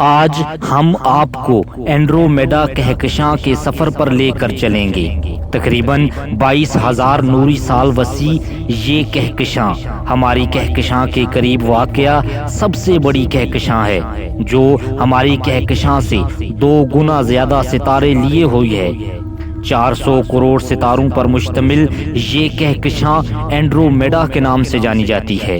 آج ہم آپ کو اینڈرومیڈا کہکشاں کے سفر پر لے کر چلیں گے۔ تقریباً 22,000 نوری سال وسیع یہ کہکشاں ہماری کہکشاں کے قریب واقع سب سے بڑی کہکشاں ہے، جو ہماری کہکشاں سے 2 گنا زیادہ ستارے لیے ہوئی ہے۔ 400 کروڑ ستاروں پر مشتمل یہ کہکشاں اینڈرومیڈا کے نام سے جانی جاتی ہے۔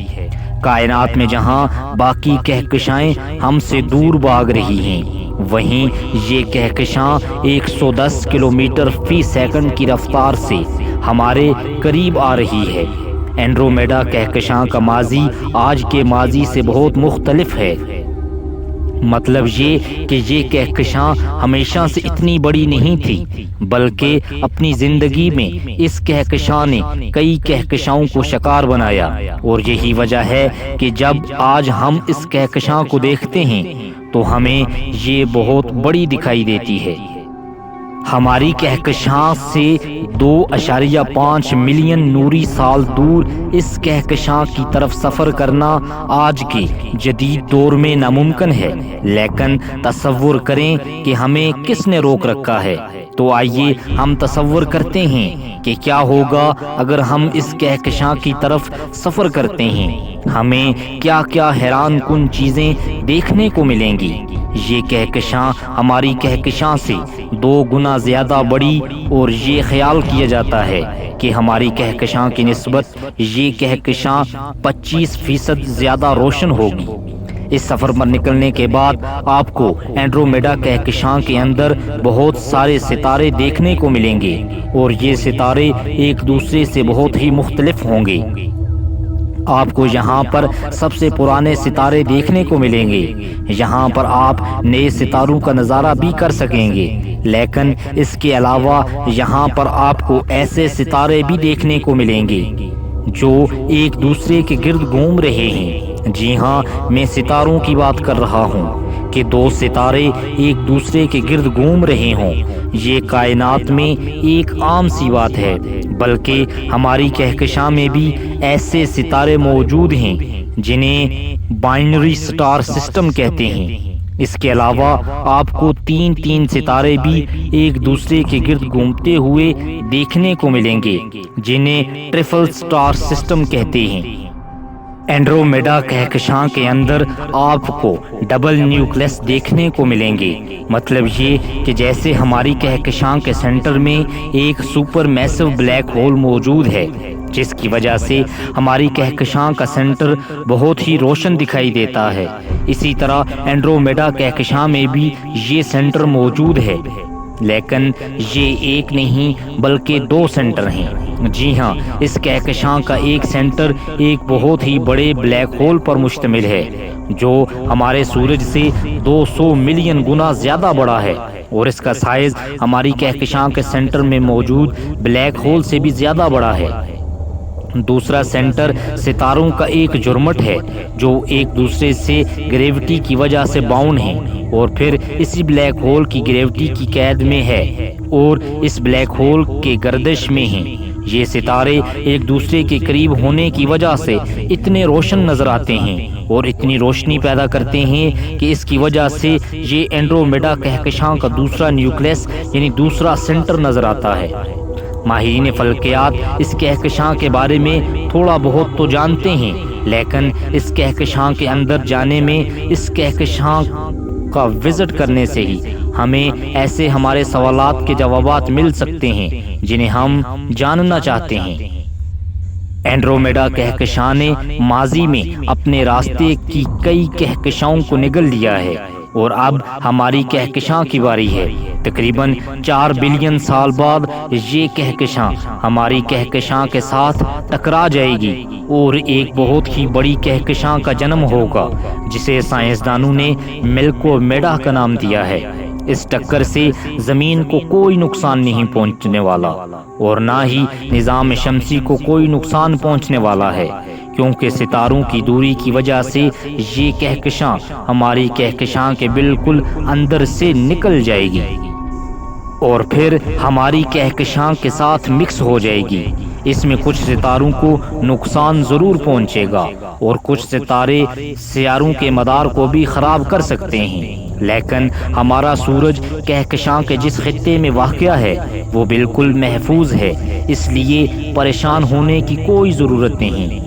کائنات میں جہاں باقی کہکشائیں ہم سے دور بھاگ رہی ہیں، وہیں یہ کہکشاں 110 کلومیٹر فی سیکنڈ کی رفتار سے ہمارے قریب آ رہی ہے۔ اینڈرومیڈا کہکشاں کا ماضی آج کے ماضی سے بہت مختلف ہے۔ مطلب یہ کہ یہ کہکشاں ہمیشہ سے اتنی بڑی نہیں تھی، بلکہ اپنی زندگی میں اس کہکشاں نے کئی کہکشاؤں کو شکار بنایا، اور یہی وجہ ہے کہ جب آج ہم اس کہکشاں کو دیکھتے ہیں تو ہمیں یہ بہت بڑی دکھائی دیتی ہے۔ ہماری کہکشاں سے 2.5 ملین نوری سال دور اس کہکشاں کی طرف سفر کرنا آج کے جدید دور میں ناممکن ہے، لیکن تصور کریں کہ ہمیں کس نے روک رکھا ہے۔ تو آئیے ہم تصور کرتے ہیں کہ کیا ہوگا اگر ہم اس کہکشاں کی طرف سفر کرتے ہیں۔ ہمیں کیا کیا حیران کن چیزیں دیکھنے کو ملیں گی۔ یہ کہکشاں ہماری کہکشاں سے 2 گنا زیادہ بڑی، اور یہ خیال کیا جاتا ہے کہ ہماری کہکشاں کی نسبت یہ کہکشاں 25% زیادہ روشن ہوگی۔ اس سفر پر نکلنے کے بعد آپ کو اینڈرومیڈا کہکشاں کے اندر بہت سارے ستارے دیکھنے کو ملیں گے، اور یہ ستارے ایک دوسرے سے بہت ہی مختلف ہوں گے۔ آپ کو یہاں پر سب سے پرانے ستارے دیکھنے کو ملیں گے۔ یہاں پر آپ نئے ستاروں کا نظارہ بھی کر سکیں گے، لیکن اس کے علاوہ یہاں پر آپ کو ایسے ستارے بھی دیکھنے کو ملیں گے جو ایک دوسرے کے گرد گھوم رہے ہیں۔ جی ہاں، میں ستاروں کی بات کر رہا ہوں کہ 2 ستارے ایک دوسرے کے گرد گھوم رہے ہوں۔ یہ کائنات میں ایک عام سی بات ہے، بلکہ ہماری کہکشاں میں بھی ایسے ستارے موجود ہیں جنہیں بائنری سٹار سسٹم کہتے ہیں۔ اس کے علاوہ آپ کو 3 ستارے بھی ایک دوسرے کے گرد گھومتے ہوئے دیکھنے کو ملیں گے، جنہیں ٹرپل سٹار سسٹم کہتے ہیں۔ اینڈرومیڈا کہکشاں کے اندر آپ کو ڈبل نیوکلس دیکھنے کو ملیں گے۔ مطلب یہ کہ جیسے ہماری کہکشاں کے سینٹر میں ایک سپر میسو بلیک ہول موجود ہے، جس کی وجہ سے ہماری کہکشاں کا سینٹر بہت ہی روشن دکھائی دیتا ہے، اسی طرح اینڈرومیڈا کہکشاں میں بھی یہ سینٹر موجود ہے، لیکن یہ ایک نہیں بلکہ 2 سینٹر ہیں۔ جی ہاں، اس کہکشاں کا ایک سینٹر ایک بہت ہی بڑے بلیک ہول پر مشتمل ہے، جو ہمارے سورج سے 200 ملین گنا زیادہ بڑا ہے، اور اس کا سائز ہماری کہکشاں کے سینٹر میں موجود بلیک ہول سے بھی زیادہ بڑا ہے۔ دوسرا سینٹر ستاروں کا ایک جرمٹ ہے جو ایک دوسرے سے گریوٹی کی وجہ سے باؤنڈ ہیں، اور پھر اسی بلیک ہول کی گریوٹی کی قید میں ہے اور اس بلیک ہول کے گردش میں ہیں۔ یہ ستارے ایک دوسرے کے قریب ہونے کی وجہ سے اتنے روشن نظر آتے ہیں اور اتنی روشنی پیدا کرتے ہیں کہ اس کی وجہ سے یہ اینڈرومیڈا کہکشاں کا دوسرا نیوکلس یعنی دوسرا سینٹر نظر آتا ہے۔ ماہرین فلکیات اس کہکشاں کے بارے میں تھوڑا بہت تو جانتے ہیں، لیکن اس کہکشاں کے اندر جانے میں، اس کہکشاں کا وزٹ کرنے سے ہی ہمیں ایسے ہمارے سوالات کے جوابات مل سکتے ہیں جنہیں ہم جاننا چاہتے ہیں۔ اینڈرومیڈا کہکشاں نے ماضی میں اپنے راستے کی کئی کہکشاؤں کو نگل لیا ہے، اور اب ہماری کہکشاں کی باری ہے۔ تقریباً 4 بلین سال بعد یہ کہکشاں ہماری کہکشاں کے ساتھ ٹکرا جائے گی، اور ایک بہت ہی بڑی کہکشاں کا جنم ہوگا جسے سائنسدانوں نے ملکومیڈا کا نام دیا ہے۔ اس ٹکر سے زمین کو کوئی نقصان نہیں پہنچنے والا، اور نہ ہی نظام شمسی کو کوئی نقصان پہنچنے والا ہے، کیونکہ ستاروں کی دوری کی وجہ سے یہ کہکشاں ہماری کہکشاں کے بالکل اندر سے نکل جائے گی اور پھر ہماری کہکشاں کے ساتھ مکس ہو جائے گی۔ اس میں کچھ ستاروں کو نقصان ضرور پہنچے گا، اور کچھ ستارے سیاروں کے مدار کو بھی خراب کر سکتے ہیں، لیکن ہمارا سورج کہکشاں کے جس خطے میں واقع ہے وہ بالکل محفوظ ہے، اس لیے پریشان ہونے کی کوئی ضرورت نہیں۔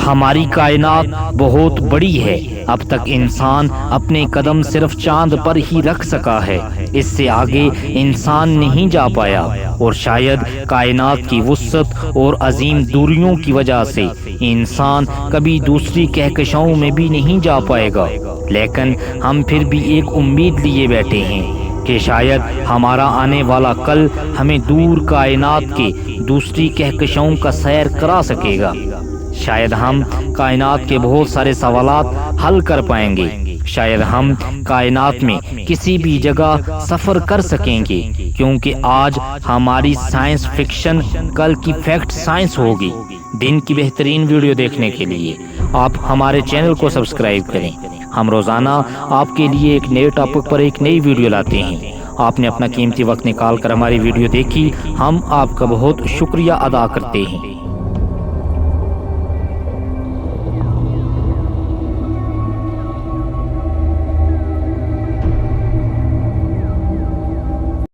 ہماری کائنات بہت بڑی ہے، اب تک انسان اپنے قدم صرف چاند پر ہی رکھ سکا ہے، اس سے آگے انسان نہیں جا پایا، اور شاید کائنات کی وسعت اور عظیم دوریوں کی وجہ سے انسان کبھی دوسری کہکشاؤں میں بھی نہیں جا پائے گا۔ لیکن ہم پھر بھی ایک امید لیے بیٹھے ہیں کہ شاید ہمارا آنے والا کل ہمیں دور کائنات کے دوسری کہکشاؤں کا سیر کرا سکے گا۔ شاید ہم کائنات کے بہت سارے سوالات حل کر پائیں گے، شاید ہم کائنات میں کسی بھی جگہ سفر کر سکیں گے، کیونکہ آج ہماری سائنس فکشن کل کی فیکٹ سائنس ہوگی۔ دن کی بہترین ویڈیو دیکھنے کے لیے آپ ہمارے چینل کو سبسکرائب کریں۔ ہم روزانہ آپ کے لیے ایک نئے ٹاپک پر ایک نئی ویڈیو لاتے ہیں۔ آپ نے اپنا قیمتی وقت نکال کر ہماری ویڈیو دیکھی، ہم آپ کا بہت شکریہ ادا کرتے ہیں۔